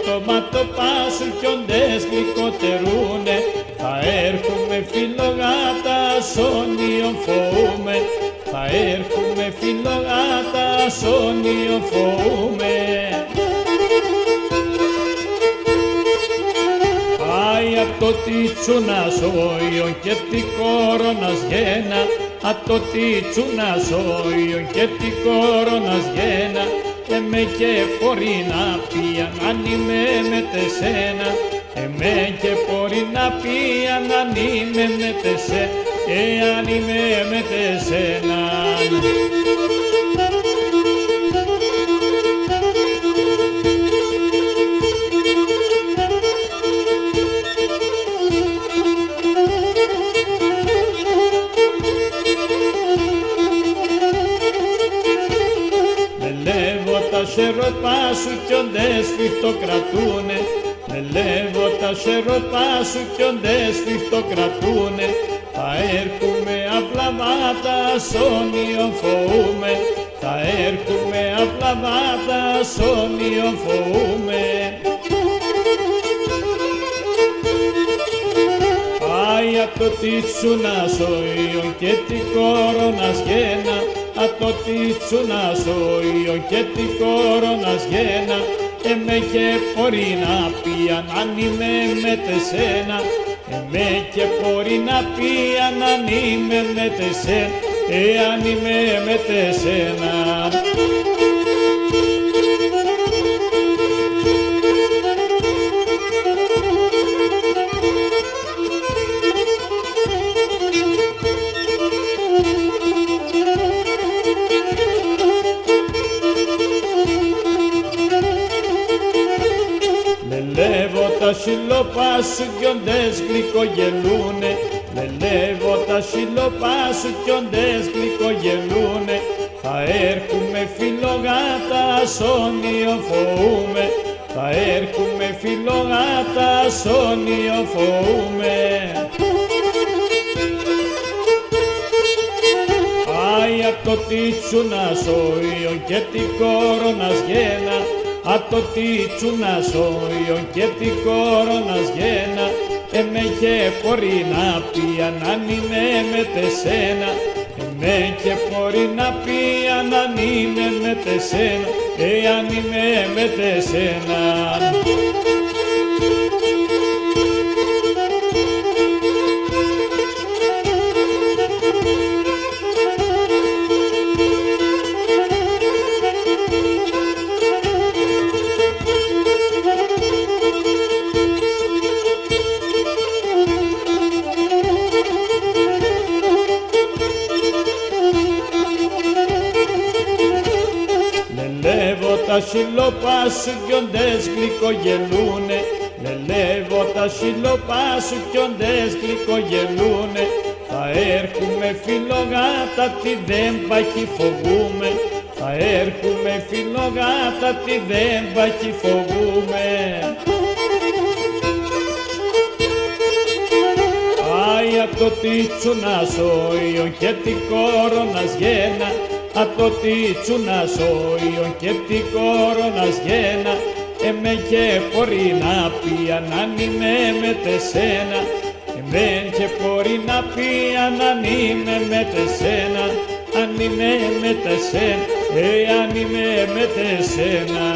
το πάσου κι όντες γλυκοτερούνε. Θα έρχομαι φιλογάτα σόνιον φοούμε, θα έρχομαι φιλογάτα σόνιον φοούμε. Άι απ' το τίτσουνας όιον και τι κόρονας γένα, απ' το τίτσουνας όιον και τι κόρονας γένα, εμέ και μπορεί να πει αν είμαι με τεσένα, εμέ και μπορεί να πει αν είμαι με τεσένα, εάν είμαι με τεσένα. Τα σεροπά σου κι όντες φιχτοκρατούνε, με λέγω τα σεροπά σου κι όντες φιχτοκρατούνε. Θα έρχομαι απλαβάτα σόνιον φοούμε, θα έρχομαι απλαβάτα σόνιον φοούμε. Άι απ' το τίτσουνας όιον και τι κόρονας γένα, απ' το τίτσουνας όιον και τι κόρονας γένα, εμέ και μπορεί να πει αν είμαι με τεσένα, εμέ και μπορεί να πει αν είμαι με τεσένα, εάν είμαι με τεσένα. Τα σιλοπά σου κι όντες γλυκογελούνε, με λέγω τα σιλοπά σου κι όντες γλυκογελούνε. Θα έρχομαι φιλογάτα σόνιον φοούμε, θα έρχομαι φιλογάτα σόνιον φοούμε. Άι απ' το τίτσουνας όιον και τι κόρονας γένα, απ' το τίτσουνας όιον και τι κόρονας γένα, εμέ και μπορεί να πει αν είμαι με τεσένα, εμέ και μπορεί να πει αν είμαι με τεσένα, εάν είμαι με τεσένα. Τα σιλοπά σου κι όντες γλυκογελούνε, με λέγω τα σιλοπά σου κι όντες γλυκογελούνε. Θα έρχομαι φιλογάτα τι δεν παχύ φοβούμε, θα έρχομαι φιλογάτα τι δεν παχύ φοβούμε. Άι απ' το τίτσουνας όιον και τι κόρονας γένα, απ' το τίτσουνας όιον και τι κόρονας γένα, εμέ και μπορεί να πει αν είμαι με τεσένα, εμέ και μπορεί να πει αν είμαι με τεσένα, αν είμαι με τεσένα, εάν είμαι με τεσένα.